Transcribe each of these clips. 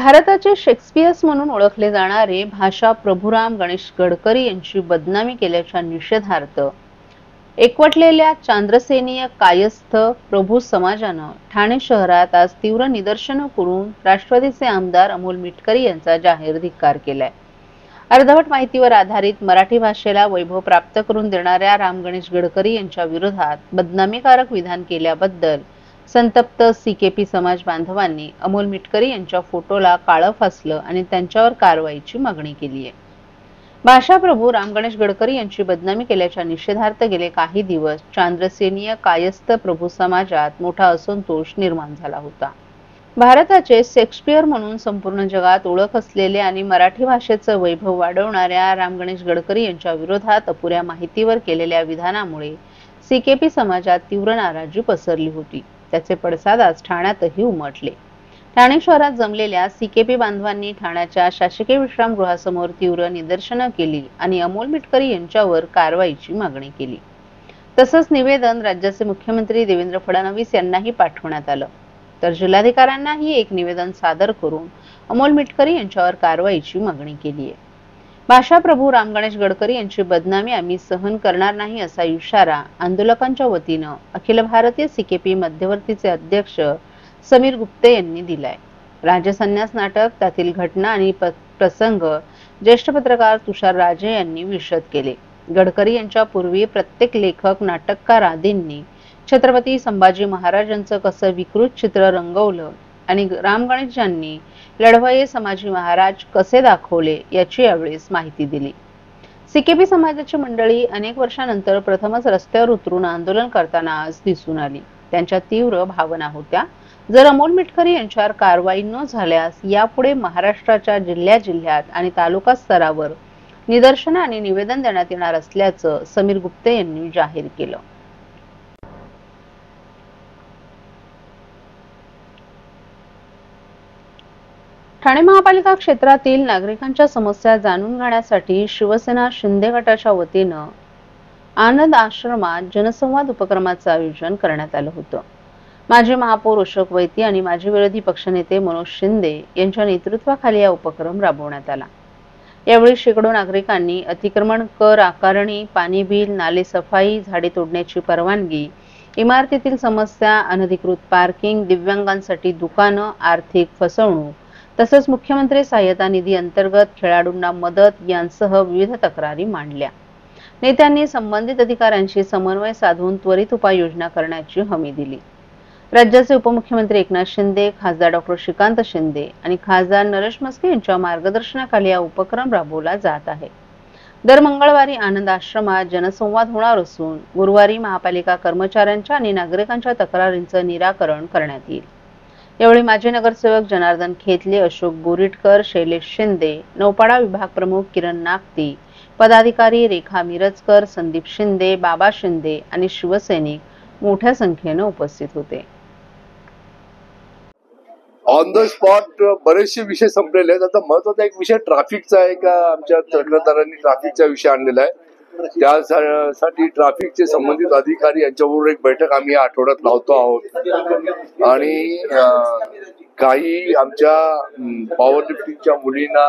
भारताचे शेक्सपियर्स म्हणून ओळखले जाणारे भाषा प्रभुराम गणेश गडकरी यांची बदनामी केल्याच्या निषेधार्थ एकवटलेल्या चांद्रसेनीय कायस्थ प्रभू समाजानं ठाणे शहरात आज तीव्र निदर्शनं करून राष्ट्रवादीचे आमदार अमोल मिटकरी यांचा जाहीर धिक्कार केलाय। अर्धवट माहितीवर आधारित मराठी भाषेला वैभव प्राप्त करून देणाऱ्या राम गणेश गडकरी यांच्या विरोधात बदनामीकारक विधान केल्याबद्दल संतप्त सीकेपी समाज बांधवांनी अमोल मिटकरी यांच्या फोटोला काळं फासलं आणि त्यांच्यावर कारवाईची मागणी केली आहे। भाषा प्रभू राम गणेश गडकरी यांची बदनामी केल्याच्या निषेधार्थ गेले काही दिवस चांद्रसेनीय कायस्थ प्रभू समाजात मोठा असंतोष निर्माण झाला होता। भारताचे शेक्सपियर म्हणून संपूर्ण जगात ओळख असलेले आणि मराठी भाषेचं वैभव वाढवणाऱ्या राम गणेश गडकरी यांच्या विरोधात अपुऱ्या माहितीवर केलेल्या विधानामुळे सीकेपी समाजात तीव्र नाराजी पसरली होती। त्याचे पडसाद आज ठाण्यातही उमटले। ठाणे शहरात जमलेल्या सीकेपी बांधवांनी ठाण्याच्या शासकीय विश्रामगृहासमोर तीव्र निदर्शनं केली आणि अमोल मिटकरी यांच्यावर कारवाईची मागणी केली। तसंच निवेदन राज्याचे मुख्यमंत्री देवेंद्र फडणवीस यांनाही पाठवण्यात आलं। तर जिल्हाधिकाऱ्यांनाही एक निवेदन सादर करून अमोल मिटकरी यांच्यावर कारवाईची मागणी केली आहे। भाषा प्रभू राम गणेश गडकरी यांची बदनामी आम्ही सहन करणार नाही असा इशारा आंदोलकांच्या वतीनं अखिल भारतीय सीकेपी मध्यवर्तीचे अध्यक्ष समीर गुप्ते यांनी दिलाय। राजसन्यास नाटक त्यातील घटना आणि प्रसंग ज्येष्ठ पत्रकार तुषार राजे यांनी विशद केले। गडकरी यांच्या पूर्वी प्रत्येक लेखक नाटककार आदींनी छत्रपती संभाजी महाराजांचं कसं विकृत चित्र रंगवलं आणि राम गणेश यांनी लढवय्ये संभाजी महाराज कसे दाखवले याची यावेळेस माहिती दिली। सीकेपी समाजाची मंडळी अनेक वर्षांनंतर प्रथमच रस्त्यावर उतरून आंदोलन करताना आज दिसून आली। त्यांच्या तीव्र भावना होत्या। जर अमोल मिटकरी यांच्यावर कारवाई न झाल्यास यापुढे महाराष्ट्राच्या जिल्ह्यात आणि तालुका स्तरावर निदर्शनं आणि निवेदन देण्यात येणार असल्याचं समीर गुप्ते यांनी जाहीर केलं। ठाणे महापालिका क्षेत्रातील नागरिकांच्या समस्या जाणून घेण्यासाठी शिवसेना शिंदे गटाच्या वतीनं आनंद आश्रमात जनसंवाद उपक्रमाचं आयोजन करण्यात आलं होतं। माजी महापौर अशोक वैती आणि माजी विरोधी पक्षनेते मनोज शिंदे यांच्या नेतृत्वाखाली हा उपक्रम राबवण्यात आला। यावेळी शेकडो नागरिकांनी अतिक्रमण कर आकारणी, पाणी बिल, नाले सफाई, झाडे तोडण्याची परवानगी, इमारतीतील समस्या, अनधिकृत पार्किंग, दिव्यांगांसाठी दुकानं, आर्थिक फसवणूक तसंच मुख्यमंत्री सहाय्यता निधी अंतर्गत खेळाडूंना मदत यांसह विविध तक्रारी मांडल्या। नेत्यांनी संबंधित अधिकाऱ्यांशी समन्वय साधून त्वरित उपाययोजना करण्याची हमी दिली। राज्याचे उपमुख्यमंत्री एकनाथ शिंदे, खासदार डॉक्टर श्रीकांत शिंदे आणि खासदार नरेश म्हस्के यांच्या मार्गदर्शनाखाली हा उपक्रम राबवला जात आहे। दर मंगळवारी आनंद आश्रमात जनसंवाद होणार असून गुरुवारी महापालिका कर्मचाऱ्यांच्या आणि नागरिकांच्या तक्रारींचं निराकरण करण्यात येईल। यावेळी माजी नगरसेवक जनार्दन खेतले, अशोक बोरीटकर, शैलेश शिंदे, नौपाडा विभाग प्रमुख किरण नागती, पदाधिकारी रेखा मिरजकर, संदीप शिंदे, बाबा शिंदे आणि शिवसैनिक मोठ्या संख्येने उपस्थित होते। ऑन द स्पॉट बरेचसे विषय संपलेले आहेत। आता महत्वाचा एक विषय ट्रॅफिकचा आहे का आमच्या तडफदारांनी ट्रॅफिकचा विषय आणलेला आहे। त्यासाठी ट्रॅफिकचे संबंधित अधिकारी यांच्याबरोबर एक बैठक आम्ही या आठवड्यात लावतो आहोत आणि काही आमच्या पॉवर लिफ्टिंगच्या मुलींना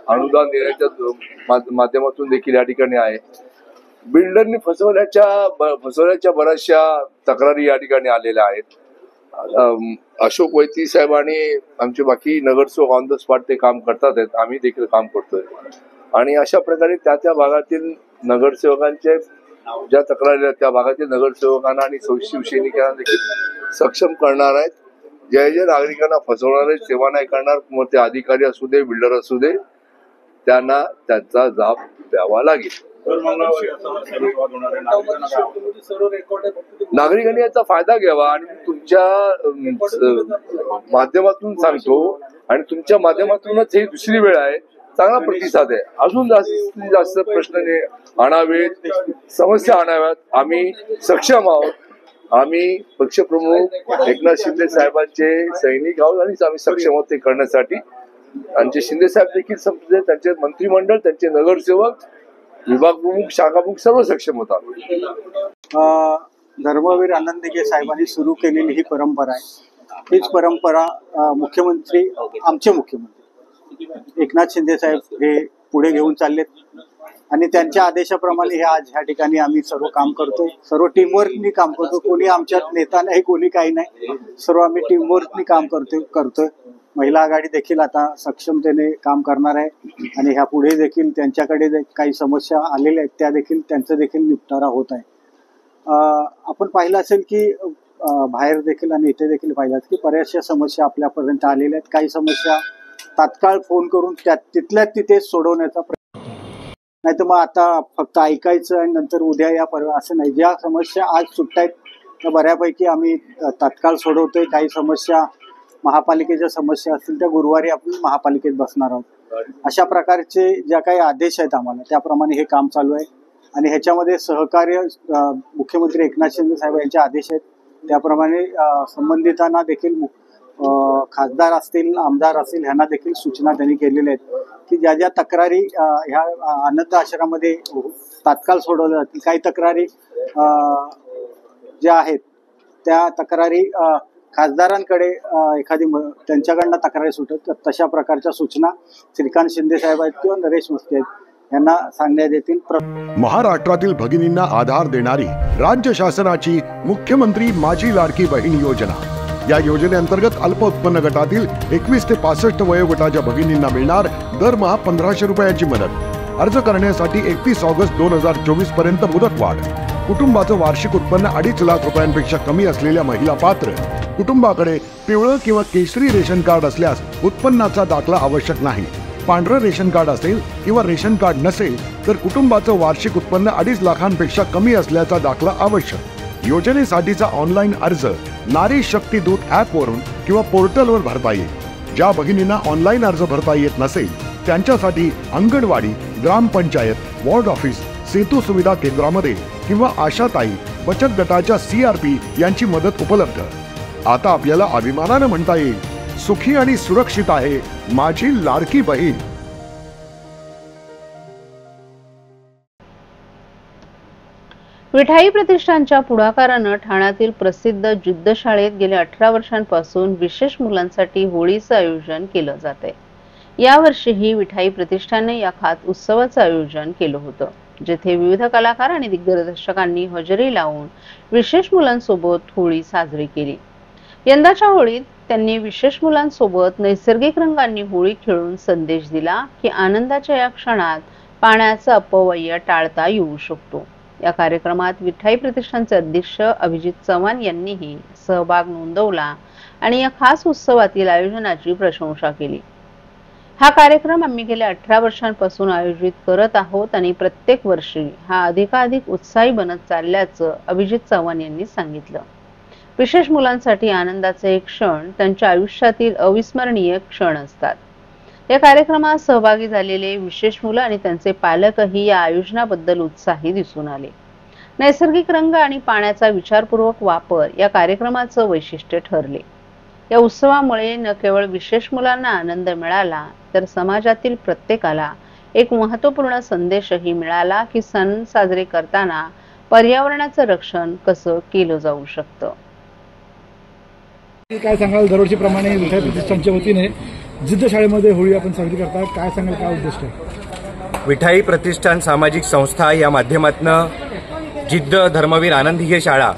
अनुदान देण्याच्या माध्यमातून देखील या ठिकाणी आहे। बिल्डरनी फसवल्याच्या बऱ्याचशा तक्रारी या ठिकाणी आलेल्या आहेत। अशोक वैती साहेब आणि आमचे बाकी नगरसेवक ऑन द स्पॉट ते काम करतात आहेत, आम्ही देखील काम करतोय आणि अशा प्रकारे त्या भागातील नगरसेवकांचे ज्या तक्रारी आहेत त्या भागातील नगरसेवकांना आणि शिवसैनिकांना देखील सक्षम करणार आहेत। जे नागरिकांना फसवणार आहेत सेवा नाही करणार, मग ते अधिकारी असू दे, बिल्डर असू दे, त्यांना त्यांचा जाब द्यावा लागेल। नागरिकांनी याचा फायदा घ्यावा आणि तुमच्या माध्यमातून सांगतो आणि तुमच्या माध्यमातूनच ही दुसरी वेळ आहे, चांगला प्रतिसाद आहे। अजून जास्तीत जास्त प्रश्न आणावेत, समस्या आणाव्यात, आम्ही सक्षम आहोत। आम्ही पक्षप्रमुख एकनाथ शिंदे साहेबांचे सैनिक आहोत आणि आम्ही सक्षम आहोत ते करण्यासाठी। आमचे शिंदे साहेब देखील समजले, त्यांचे मंत्रिमंडळ, त्यांचे नगरसेवक, विभाग प्रमुख, शाखा प्रमुख सर्व सक्षम होतात। धर्मवीर आनंद दिघे साहेबांनी सुरू केलेली ही परंपरा आहे। हीच परंपरा आमचे मुख्यमंत्री एकनाथ शिंदे साहेब हे पुढे घेऊन चाललेत आणि त्यांच्या आदेशाप्रमाणे हे आज ह्या ठिकाणी आम्ही सर्व काम करतोय. सर्व टीमवर्कनी काम करतो. कोणी आमच्यात नेता नाही, कोणी काही नाही. सर्व आम्ही टीमवर्कनी काम करतोय. महिला आघाडी देखील आता सक्षमतेने काम करणार आहे आणि ह्या पुढे देखील त्यांच्याकडे काही समस्या आलेल्या आहेत त्या देखील त्यांचं देखील निपटारा होत आहे. आपण पाहिलं असेल की बाहेर देखील आणि इथे देखील पाहिलं की बऱ्याचशा समस्या आपल्यापर्यंत आलेल्या आहेत. काही समस्या तात्काळ फोन करून तिथल्या तिथे सोडवण्याचा प्रयत्न, नाही तर मग आता फक्त ऐकायचं आणि नंतर उद्या या परवा असं नाही. ज्या समस्या आज सुटतायत त्या बऱ्यापैकी आम्ही तात्काळ सोडवतोय. काही समस्या महापालिकेच्या समस्या असतील त्या गुरुवारी आपण महापालिकेत बसणार आहोत. अशा प्रकारचे ज्या काही आदेश आहेत आम्हाला त्याप्रमाणे हे काम चालू आहे आणि ह्याच्यामध्ये सहकार्य मुख्यमंत्री एकनाथ शिंदे साहेब यांचे आदेश आहेत त्याप्रमाणे संबंधितांना देखील खासदार असतील, आमदार असतील ह्यांना देखील सूचना त्यांनी केलेल्या आहेत की ज्या ज्या तक्रारी ह्या आनंद आश्रमामध्ये तात्काळ सोडवल्या जातील. काही तक्रारी ज्या आहेत त्या तक्रारी खासदारांकडे एखादी त्यांच्याकडनं तक्रारी सुटत तशा प्रकारच्या सूचना श्रीकांत शिंदे साहेब आहेत किंवा नरेश मस्के आहेत यांना सांगण्यात येतील. महाराष्ट्रातील भगिनींना आधार देणारी राज्य शासनाची मुख्यमंत्री माझी लाडकी बहीण योजना. या योजनेअंतर्गत अल्प उत्पन्न गटातील 21 ते 65 वयोगटाच्या भगिनींना मिळणार दरमहा 1500 रुपयाची मदत. अर्ज करण्यासाठी 31 ऑगस्ट 2024 पर्यंत मुदतवाढ. कुटुंबाचं वार्षिक उत्पन्न 2.5 लाख रुपयांपेक्षा कमी असलेल्या महिला पात्र. कुटुंबाकडे पिवळं किंवा केशरी रेशन कार्ड असल्यास उत्पन्नाचा दाखला आवश्यक नाही. पांढरं रेशन कार्ड असेल किंवा रेशन कार्ड नसेल तर कुटुंबाचं वार्षिक उत्पन्न 2.5 लाखांपेक्षा कमी असल्याचा दाखला आवश्यक. योजनेसाठीचा ऑनलाईन अर्ज नारी शक्ती दूत ॲपवरून किंवा पोर्टलवर भरता येईल. ज्या भगिनींना ऑनलाईन अर्ज भरता येत नसेल त्यांच्यासाठी अंगणवाडी, ग्रामपंचायत, वॉर्ड ऑफिस, सेतू सुविधा केंद्रामध्ये किंवा आशाताई बचत गटाच्या CRP यांची मदत उपलब्ध. आता आपल्याला अभिमानानं म्हणता येईल, सुखी आणि सुरक्षित आहे माझी लाडकी बहीण. विठाई प्रतिष्ठानच्या पुढाकारानं ठाण्यातील प्रसिद्ध जिद्द शाळेत गेल्या 18 वर्षांपासून विशेष मुलांसाठी होळीचं आयोजन केलं जातंय. यावर्षीही विठाई प्रतिष्ठानने या खास उत्सवाचं आयोजन केलं होतं, जेथे विविध कलाकार आणि दिग्दर्शकांनी हजेरी लावून विशेष मुलांसोबत होळी साजरी केली. यंदाच्या होळीत त्यांनी विशेष मुलांसोबत नैसर्गिक रंगांनी होळी खेळून संदेश दिला की आनंदाच्या या क्षणात पाण्याचा अपव्यय टाळता येऊ शकतो. या कार्यक्रमात विठाई प्रतिष्ठानचे अध्यक्ष अभिजित चव्हाण यांनीही सहभाग नोंदवला आणि या खास उत्सवातील आयोजनाची प्रशंसा केली. हा कार्यक्रम आम्ही गेल्या 18 वर्षांपासून आयोजित करत आहोत आणि प्रत्येक वर्षी हा अधिकाधिक उत्साही बनत चालल्याचं अभिजित चव्हाण यांनी सांगितलं. विशेष मुलांसाठी आनंदाचे एक क्षण त्यांच्या आयुष्यातील अविस्मरणीय क्षण असतात. या कार्यक्रमात सहभागी झालेले विशेष मुलं आणि त्यांचे पालकही या आयोजनाबद्दल उत्साही दिसून आले. नैसर्गिक रंग आणि पाण्याचा विचारपूर्वक वापर या कार्यक्रमाचं वैशिष्ट्य ठरले. या उत्सवामुळे न केवळ विशेष मुलांना आनंद मिळाला तर समाजातील प्रत्येकाला एक महत्त्वपूर्ण संदेशही मिळाला की सण साजरे करताना पर्यावरणाचं रक्षण कसं केलं जाऊ शकतं. काय सांगाल, दरवर्षीप्रमाणे विठाई प्रतिष्ठानच्या वतीने जिद्द शाळेमध्ये होळी आपण साजरी करतात, काय सांगाल, काय उद्दिष्ट आहे? विठाई प्रतिष्ठान सामाजिक संस्था या माध्यमातून जिद्द धर्मवीर आनंद हिगे शाळा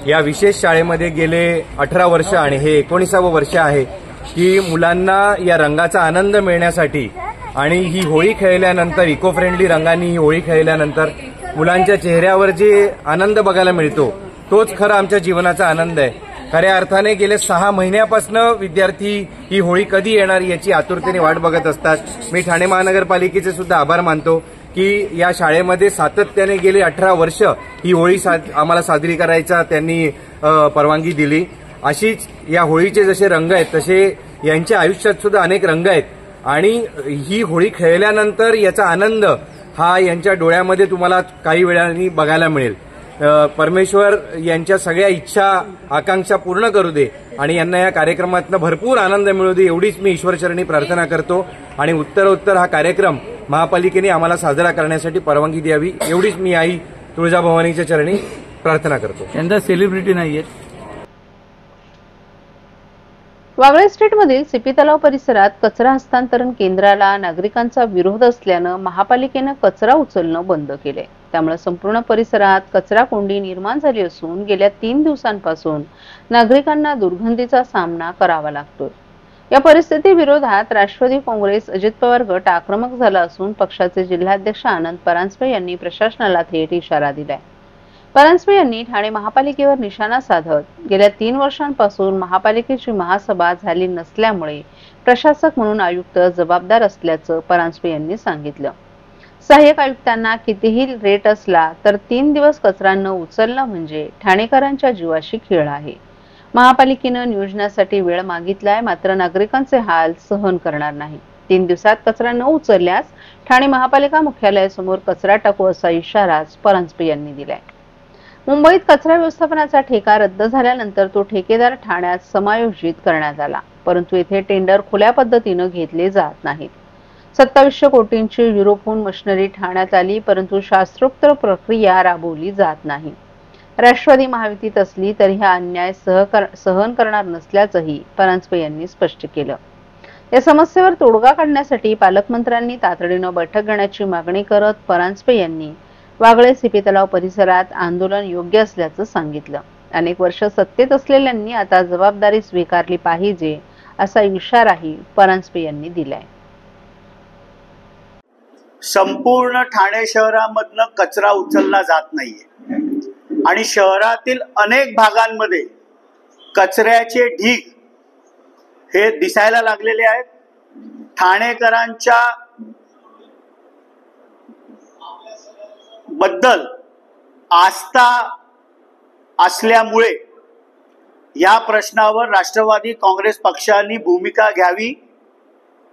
या विशेष शाळेमध्ये गेले 18 वर्ष आणि हे 19वे वर्ष आहे की मुलांना या रंगाचा आनंद मिळण्यासाठी आणि ही होळी खेळल्यानंतर इको फ्रेंडली रंगांनी ही होळी खेळल्यानंतर मुलांच्या चेहऱ्यावर जे आनंद बघायला मिळतो तोच खरा आमच्या जीवनाचा आनंद आहे. खऱ्या अर्थाने गेले 6 महिन्यापासून विद्यार्थी ही होळी कधी येणार याची आतुरतेने वाट बघत असतात. मी ठाणे महानगरपालिकेचे सुद्धा आभार मानतो की या शाळेमध्ये सातत्याने गेले 18 वर्ष ही होळी आम्हाला साजरी करायचा त्यांनी परवानगी दिली. अशीच या होळीचे जसे रंग आहेत तसे यांच्या आयुष्यात सुद्धा अनेक रंग आहेत आणि ही होळी खेळल्यानंतर याचा आनंद हा यांच्या डोळ्यामध्ये तुम्हाला काही वेळांनी बघायला मिळेल. परमेश्वर यांच्या सगळ्या इच्छा आकांक्षा पूर्ण करू दे आणि यांना या कार्यक्रमातून भरपूर आनंद मिळू दे एवढीच मी ईश्वरचरणी प्रार्थना करतो आणि उत्तरोत्तर हा कार्यक्रम महापालिकेने आम्हाला साजरा करण्यासाठी परवानगी द्यावी एवढीच मी आई तुळजाभवानीच्या चरणी प्रार्थना करतो. यंदा सेलिब्रिटी नाहीयेत. वागळे स्ट्रीटमधील सीपी तलाव परिसरात कचरा हस्तांतरण केंद्राला नागरिकांचा विरोध असल्यानं महापालिकेनं कचरा उचलणं बंद केले। त्यामुळे संपूर्ण परिसरात कचरा कोंडी निर्माण झाली असून गेल्या 3 दिवसांपासून नागरिकांना दुर्गंधीचा सामना करावा लागतोय। या परिस्थितीविरोधात राष्ट्रवादी काँग्रेस अजित पवार गट आक्रमक झाला असून पक्षाचे जिल्हाध्यक्ष आनंद परांजपे यांनी प्रशासनाला थेट इशारा दिलाय। परांजपे यांनी ठाणे महापालिकेवर निशाणा साधत गेल्या 3 वर्षांपासून महापालिकेची महासभा झाली नसल्यामुळे प्रशासक म्हणून आयुक्त जबाबदार असल्याचं परांजपे यांनी सांगितलं। सहाय्यक आयुक्तांना कितीही रेट असला तर 3 दिवस कचरा न उचलणं म्हणजे ठाणेकरांच्या जीवाशी खेळ आहे। महापालिकेनं नियोजनासाठी वेळ मागितलाय, मात्र नागरिकांचे हाल सहन करणार नाही। 3 दिवसात कचरा न उचलल्यास ठाणे महापालिका मुख्यालयासमोर कचरा टाकू असा इशारा परांजपे यांनी दिलाय। मुंबईत कचरा व्यवस्थापनाचा ठेका रद्द झाल्यानंतर तो ठेकेदार ठाण्यात समायोजित करण्यात आला, परंतु येथे टेंडर खुल्या पद्धतीने घेतले जात नाहीत। 2700 कोटींची युरोपहून मशिनरी ठाण्यात आली, परंतु शास्त्रोक्त प्रक्रिया राबवली जात नाही। राष्ट्रवादी महायुतीत असली तरी हा अन्याय सहन करणार नसल्याचंही परांजपे यांनी स्पष्ट केलं। या समस्येवर तोडगा काढण्यासाठी पालकमंत्र्यांनी तातडीनं बैठक घेण्याची मागणी करत परांजपे यांनी वागळे सीपी तलाव परिसरात आंदोलन योग्य असल्याचं सांगितलं। अनेक वर्ष सत्तेत असलेल्यांनी आता जबाबदारी स्वीकारली पाहिजे असा इशाराही परांजपे यांनी दिलाय। संपूर्ण ठाणे शहरामधनं कचरा उचलला जात नाहीये आणि शहरातील अनेक भागांमध्ये कचऱ्याचे ढीग हे दिसायला लागलेले आहेत। ठाणेकरांच्या बद्दल आस्था असल्यामुळे या प्रश्नावर राष्ट्रवादी काँग्रेस पक्षाने भूमिका घ्यावी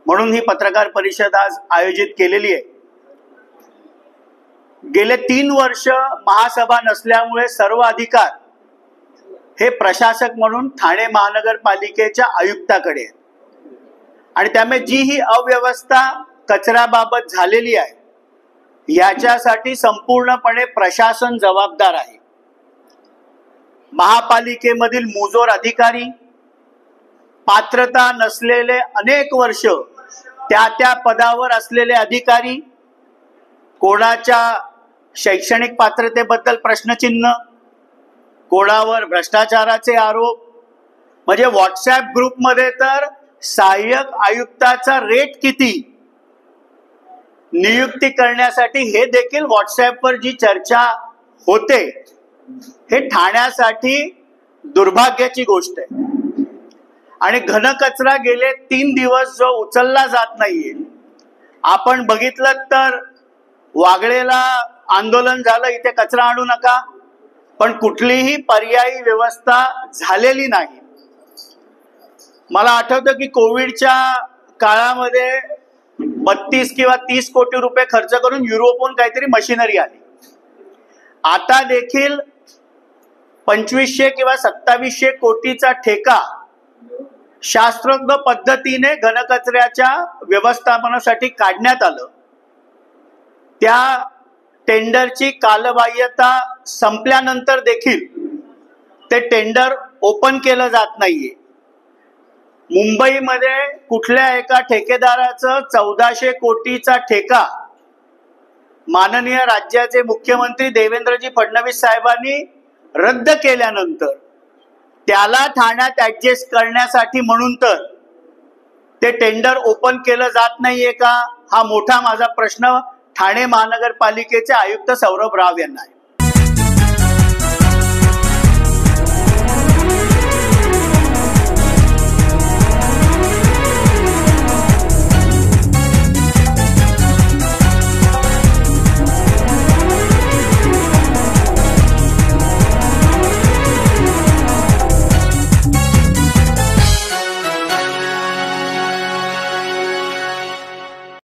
म्हणून ही पत्रकार परिषद आज आयोजित केलेली आहे। गेले 3 वर्ष महासभा नसल्यामुळे सर्व अधिकार हे प्रशासक म्हणून ठाणे महानगरपालिकेच्या आयुक्ताकडे आहेत आणि त्यामुळे जी ही अव्यवस्था कचऱ्याबाबत झालेली आहे याच्यासाठी संपूर्णपणे प्रशासन जबाबदार आहे। महापालिकेमधील मुजोर अधिकारी, पात्रता नसलेले अनेक वर्ष त्या पदावर असलेले अधिकारी, कोणाच्या शैक्षणिक पात्रतेबद्दल प्रश्नचिन्ह, कोणावर भ्रष्टाचाराचे आरोप, म्हणजे व्हॉट्सअप ग्रुपमध्ये तर सहाय्यक आयुक्ताचा रेट किती नियुक्ती करण्यासाठी हे देखील व्हॉट्सअपवर जी चर्चा होते हे ठाण्यासाठी दुर्भाग्याची गोष्ट आहे। आणि घनकचरा गेले 3 दिवस जो उचलला जात नाहीये, आपण बघितलं तर वागळेला आंदोलन झालं, इथे कचरा आणू नका, पण कुठलीही पर्यायी व्यवस्था झालेली नाही। मला आठवतं की कोविडच्या काळामध्ये 32 किंवा 30 कोटी रुपये खर्च करून युरोपहून काहीतरी मशिनरी आली। आता देखील 2500 किंवा 2700 कोटीचा ठेका शास्त्रोक्त पद्धतीने घनकचऱ्याच्या व्यवस्थापनासाठी काढण्यात आलं। त्या टेंडरची कालबाह्यता संपल्यानंतर देखील ते टेंडर ओपन केलं जात नाहीये। मुंबईमध्ये कुठल्या एका ठेकेदाराचं 1400 कोटीचा ठेका माननीय राज्याचे मुख्यमंत्री देवेंद्रजी फडणवीस साहेबांनी रद्द केल्यानंतर त्याला ठाण्यात ऍडजस्ट करण्यासाठी म्हणून तर ते टेंडर ओपन केलं जात नाहीये का, हा मोठा माझा प्रश्न ठाणे महानगरपालिकेचे आयुक्त सौरभ राव यांना आहे।